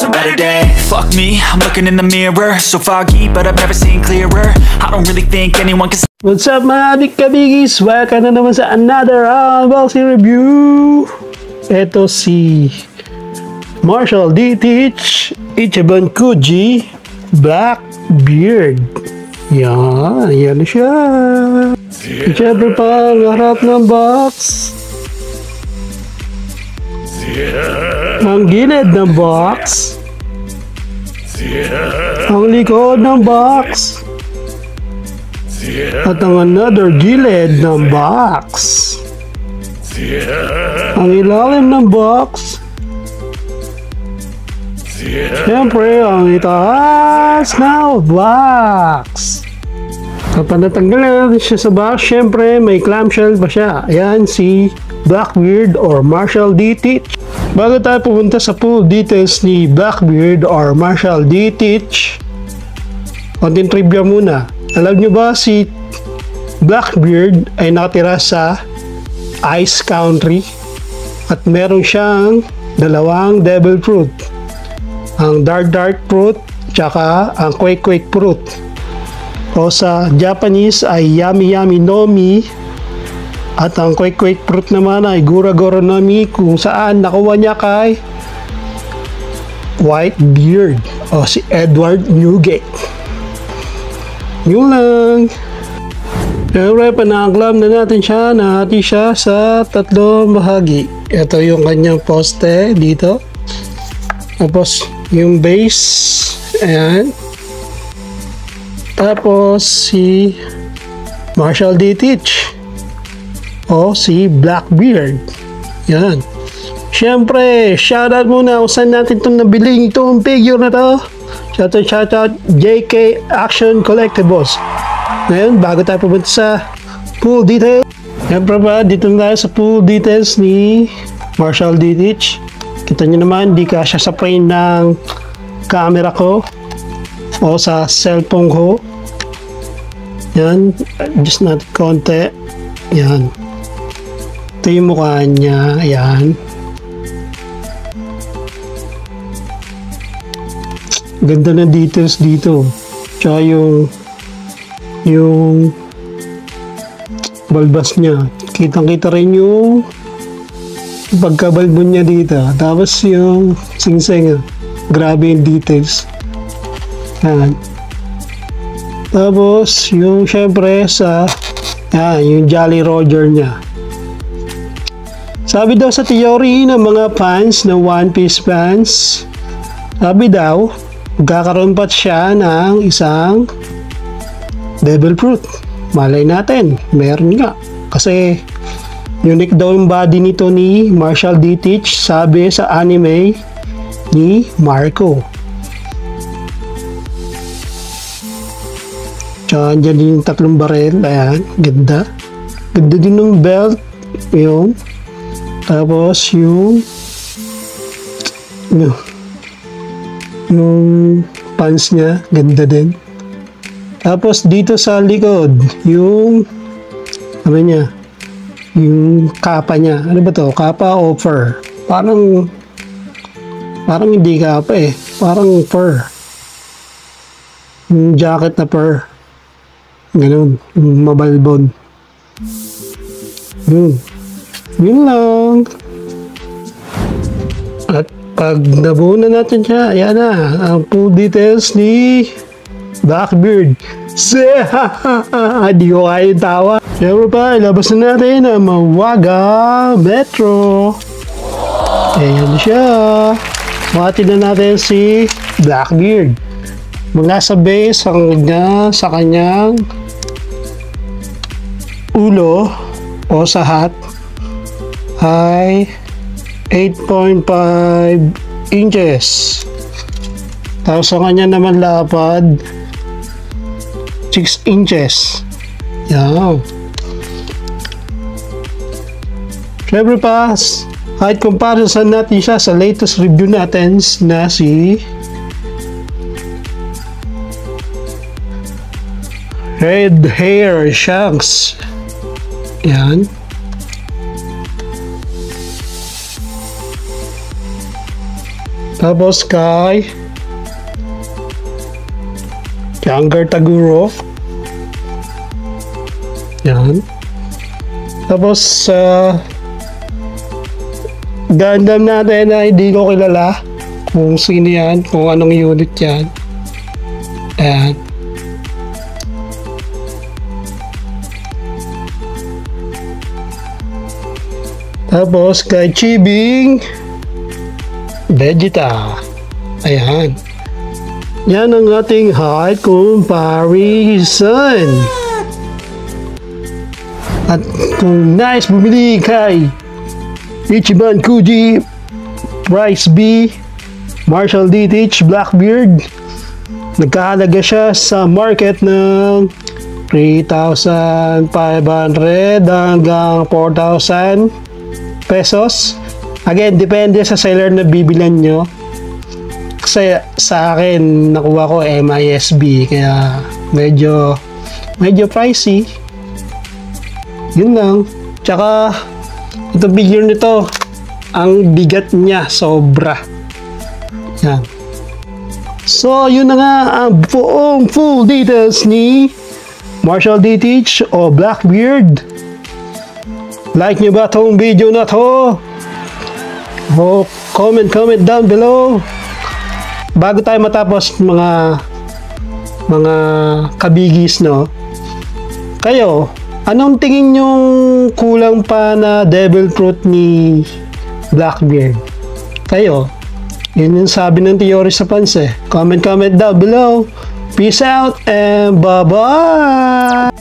a better day. Fuck me, I'm looking in the mirror, so foggy, but I've never seen clearer. I don't really think anyone can. What's up mga adik-kabigis? Welcome na naman sa another unboxing review. Ito si Marshall D-Teach Ichiban Kuji Blackbeard. Yan siya. Siyempre pa ang harap ng box, ang gilid ng box, ang likod ng box, at ang another gilid ng box, ang ilalim ng box, siyempre ang itaas ng box. Kapag natanggal natin siya sa box, siyempre may clamshell pa siya. Ayan si Blackbeard or Marshall D-Teach. Bago tayo pumunta sa full details ni Blackbeard or Marshall D-Teach, konting trivia muna. Alam nyo ba si Blackbeard ay nakatira sa Ice Country at meron siyang dalawang devil fruit, ang dark fruit tsaka ang quake fruit, o sa Japanese ay yami no mi, at ang quake fruit naman ay gura no mi, kung saan nakuha niya kay Whitebeard o si Edward Newgate. Yun lang. Siyempre, panaklam na natin siya, nahati siya sa tatlong bahagi. Ito yung kanyang poste dito. Tapos, yung base. Ayan. Tapos, si Marshall D-Teach o si Blackbeard. Yan. Siyempre, shoutout muna kung saan natin itong nabiling itong figure na to. Shoutout JK Action Collectibles. Ngayon, bago tayo pumunta sa full detail, siyempre ba, dito na tayo sa full details ni Marshall D-Teach. Kita nyo naman, di kasya sa frame ng camera ko o sa cellphone ko. Yan, adjust natin konti. Yan. Ito yung mukha niya. Yan. Ganda na details dito. Tsaka yung balbas niya. Kitang-kita rin yung pagkabalbon niya dito. Tapos yung singseng. Grabe yung details. Yan. Tapos yung syempre sa yung Jolly Roger niya. Sabi daw sa theory ng mga fans ng One Piece fans, sabi daw magkakaroon pa siya ng isang devil fruit. Malay natin, meron nga. Kasi unique daw yung body nito ni Marshall D-Teach, sabi sa anime ni Marco. Tsaka dyan din yung tatlong barel. Ayan, ganda. Ganda din ng belt. Yun. Tapos yung pants niya, ganda din. Tapos dito sa likod, yung ano niya, yung kapa niya. Ano ba to? Kapa o fur? Parang hindi kapa eh. Parang fur. Yung jacket na fur. Ganun. Mabalbon. Yun lang. At pag nabuo na natin siya, ayan na. Ang full details ni Blackbeard. Di ko kaya tawa. Siyempre pa, ilabas na natin ang Mawaga Metro. Ayan siya. Mati na natin si Blackbeard. Mula sa base hanggang sa kanyang ulo o sa hat ay 8.5 inches. Tapos sa kanya naman lapad 6 inches. Yan. Siyempre pa, kahit comparison natin siya sa latest review natin na si Red Hair Shanks. Yan. Tapos kay Younger Taguro. Yan. Tapos Gundam natin na hindi ko kilala kung sino yan, kung anong unit yan. Ayan. Tapos kay Chibing Vegeta. Ayan. Yan ang ating height comparison. At kung nais bumili kay Ichiban Kuji, Price B, Marshall D. Teach, Blackbeard, nagkahalaga siya sa market ng 3,500 hanggang 4,000 pesos. Again, depende sa seller na bibilan nyo. Kasi sa akin, nakuha ko MISB, kaya medyo pricey. Yun lang. Tsaka, ito figure nito, ang bigat niya, sobra. Yan. So, yun na nga ang buong full details ni Marshall D. Teach o Blackbeard. Like nyo ba itong video na to? O comment down below. Bago tayo matapos mga kabigis, no? Kayo, anong tingin nyong kulang pa na devil fruit ni Blackbeard? Kayo, yun yung sabi ng Theory sa Pans eh. Comment down below. Peace out and bye-bye!